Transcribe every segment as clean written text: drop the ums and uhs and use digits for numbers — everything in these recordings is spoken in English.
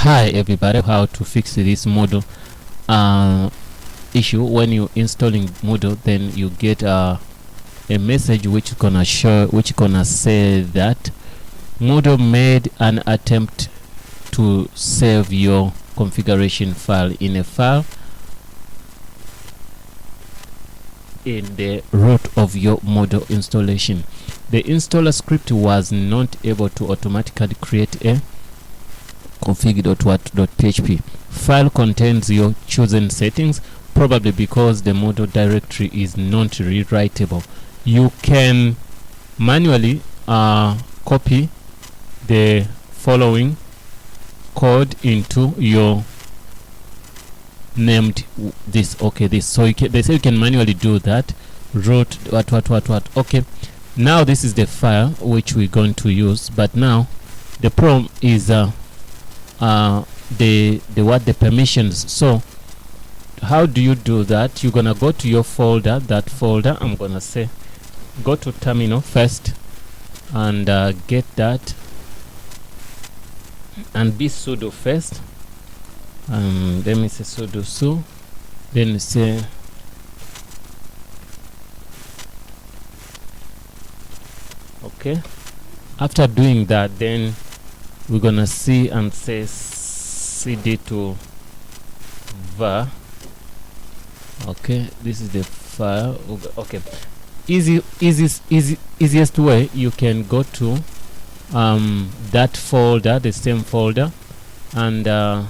Hi everybody, how to fix this Moodle issue. When you installing Moodle, then you get a message which gonna say that Moodle made an attempt to save your configuration file in a file in the root of your Moodle installation. The installer script was not able to automatically create a config.what.php file contains your chosen settings, probably because the Moodle directory is not rewritable. You can manually copy the following code into your named this. So they say you can manually do that. Root what. Okay, now this is the file which we're going to use, but now the problem is the permissions. So how do you do that? You're gonna go to your folder. That folder, I'm gonna say go to terminal first and get that, and be sudo first. Let me say sudo su, then say okay. After doing that, then we're gonna see and say cd to var. Okay, this is the file. Okay, easiest way, you can go to that folder, the same folder, and I'm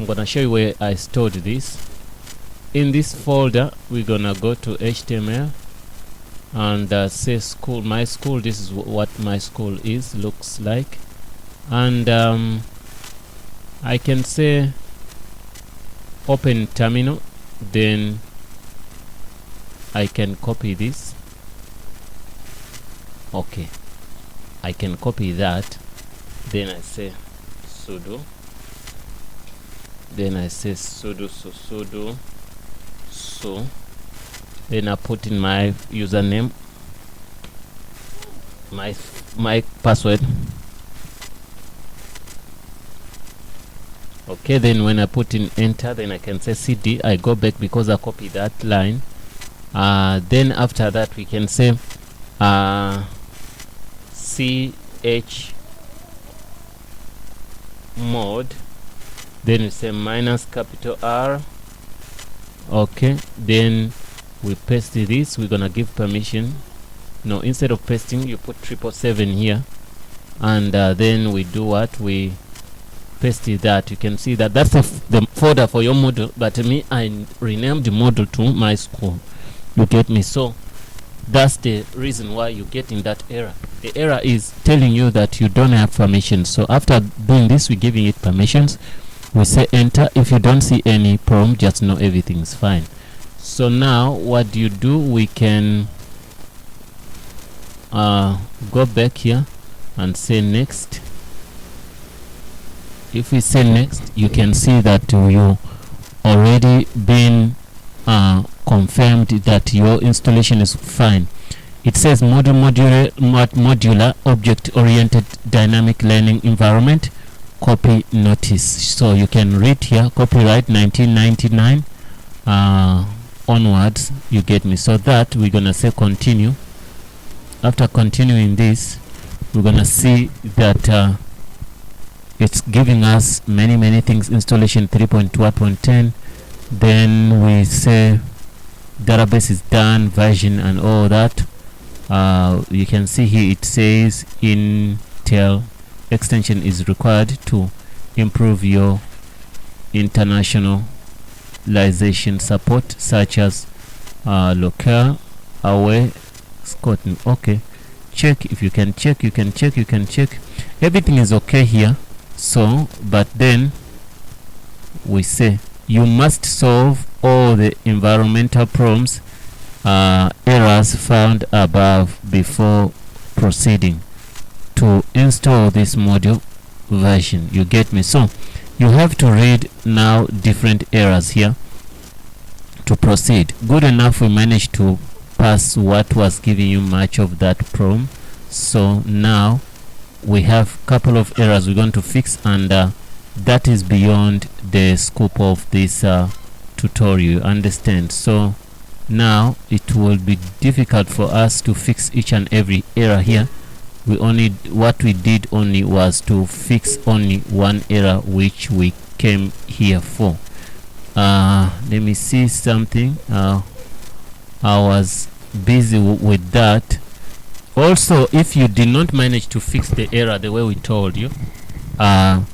gonna show you where I stored this. In this folder, we're gonna go to HTML and say school, my school. This is what my school looks like. And I can say open terminal, then I can copy this. Okay, I can copy that, then I say sudo, then I say sudo so then I put in my username, my password. Okay, then when I put in enter, then I can say cd. I go back because I copied that line. Then after that, we can say chmod, then we say minus capital R. Okay, then we paste this. We're gonna give permission. No, instead of pasting, you put 777 here, and then we do what? We paste that. You can see that that's the folder for your Moodle, but me, I renamed the Moodle to MySQL. You get me? So that's the reason why you're getting that error. The error is telling you that you don't have permissions. So after doing this, we're giving it permissions. We say enter. If you don't see any problem, just know everything's fine. So now what do you do? We can go back here and say next. If we say next, you can see that you already been confirmed that your installation is fine. It says modular object-oriented dynamic learning environment, copy notice. So you can read here, copyright 1999 onwards. You get me? So that we're gonna say continue. After continuing this, we're gonna see that it's giving us many things. Installation 3.1.10. then we say database is done, version and all that. You can see here it says Intel extension is required to improve your internationalization support, such as local, away, Scotland. Okay, check. If you can check, you can check. Everything is okay here. So, but then we say you must solve all the environmental problems, errors found above before proceeding to install this module version. You get me? So you have to read now different errors here to proceed. Good enough, we managed to pass what was giving you much of that problem. So now we have couple of errors we're going to fix, and that is beyond the scope of this tutorial, understand? So now it will be difficult for us to fix each and every error here. What we did only was to fix only one error which we came here for. Let me see something. I was busy with that. Also, if you did not manage to fix the error the way we told you, now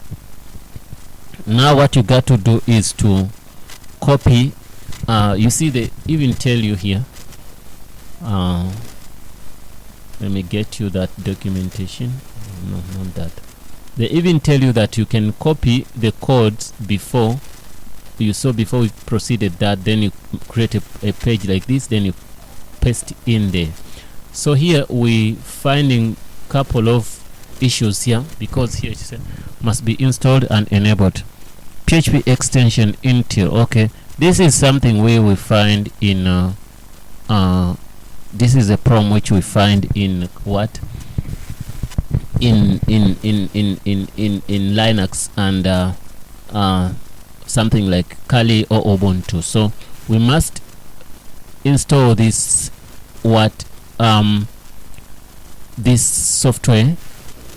what you got to do is to copy. You see, they even tell you here. Let me get you that documentation. No, not that. They even tell you that you can copy the codes before you saw before we proceeded that, then you create a page like this, then you paste in there. So here we finding couple of issues here, because here it said must be installed and enabled. PHP extension until, okay, this is something where we find in this is a problem which we find in what in Linux and something like Kali or Ubuntu. So we must install this this software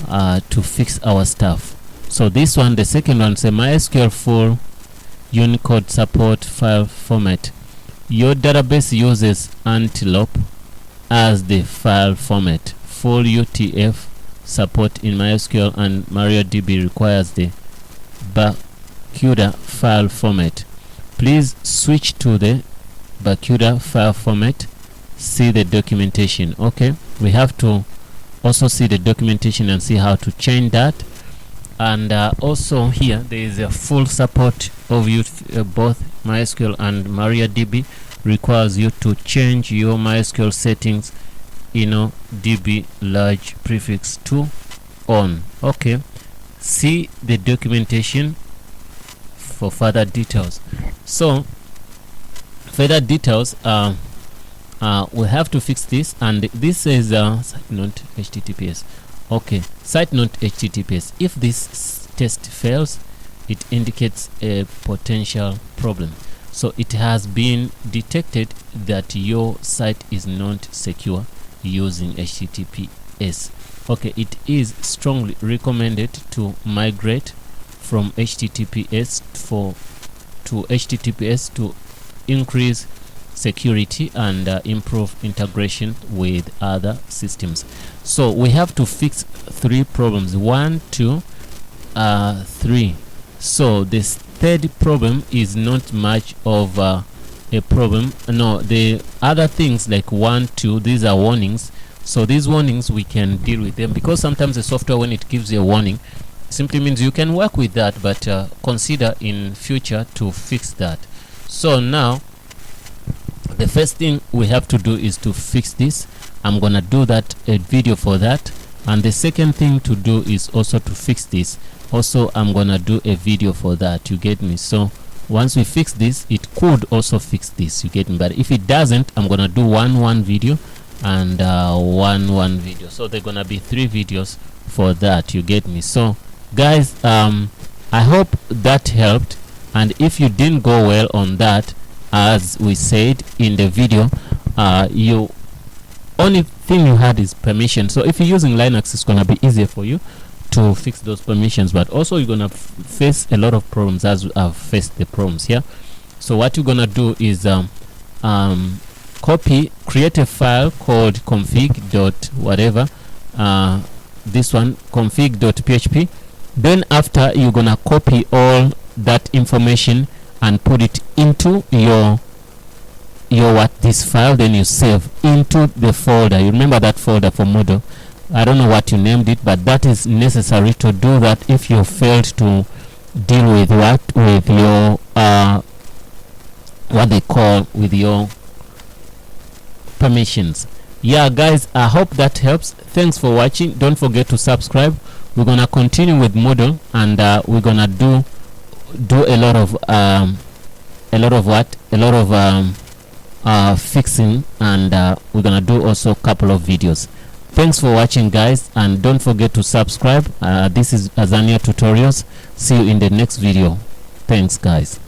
to fix our stuff. So this one, the second one, say MySQL full Unicode support file format. Your database uses Antelope as the file format. Full UTF support in MySQL and MariaDB requires the Barracuda file format. Please switch to the Barracuda file format. See the documentation. Okay, we have to also see the documentation and see how to change that. And also here there is a full support of both MySQL and MariaDB. Requires you to change your MySQL settings, DB large prefix to on. Okay, see the documentation for further details. So further details, we have to fix this, and this is site note HTTPS. Okay, site note HTTPS. If this test fails, it indicates a potential problem. So it has been detected that your site is not secure using HTTPS. Okay, it is strongly recommended to migrate from HTTPS to HTTPS to increase security and improve integration with other systems. So we have to fix 3 problems. 1, 2, 3. So this third problem is not much of a problem. No, the other things like 1, 2, these are warnings. So these warnings we can deal with them, because sometimes the software, when it gives you a warning, simply means you can work with that, but consider in future to fix that. So now the first thing we have to do is to fix this. I'm gonna do that, a video for that. And the second thing to do is also to fix this. Also, I'm gonna do a video for that, you get me? So once we fix this, it could also fix this, you get me? But if it doesn't, I'm gonna do one video and one video. So they're gonna be 3 videos for that, you get me? So guys, I hope that helped. And if you didn't go well on that, as we said in the video, you only thing you had is permission. So if you're using Linux, it's gonna be easier for you to fix those permissions, but also you're gonna face a lot of problems as I've faced the problems here. So what you're gonna do is create a file called config dot whatever, this one, config.php. Then after, you're gonna copy all that information and put it into your this file. Then you save into the folder. You remember that folder for Moodle? I don't know what you named it, but that is necessary to do that if you failed to deal with your what they call with your permissions. Yeah guys, I hope that helps. Thanks for watching. Don't forget to subscribe. We're gonna continue with Moodle, and we're gonna do a lot of fixing, and we're gonna do also a couple of videos. Thanks for watching, guys, and don't forget to subscribe. This is Azania Tutorials. See you in the next video. Thanks, guys.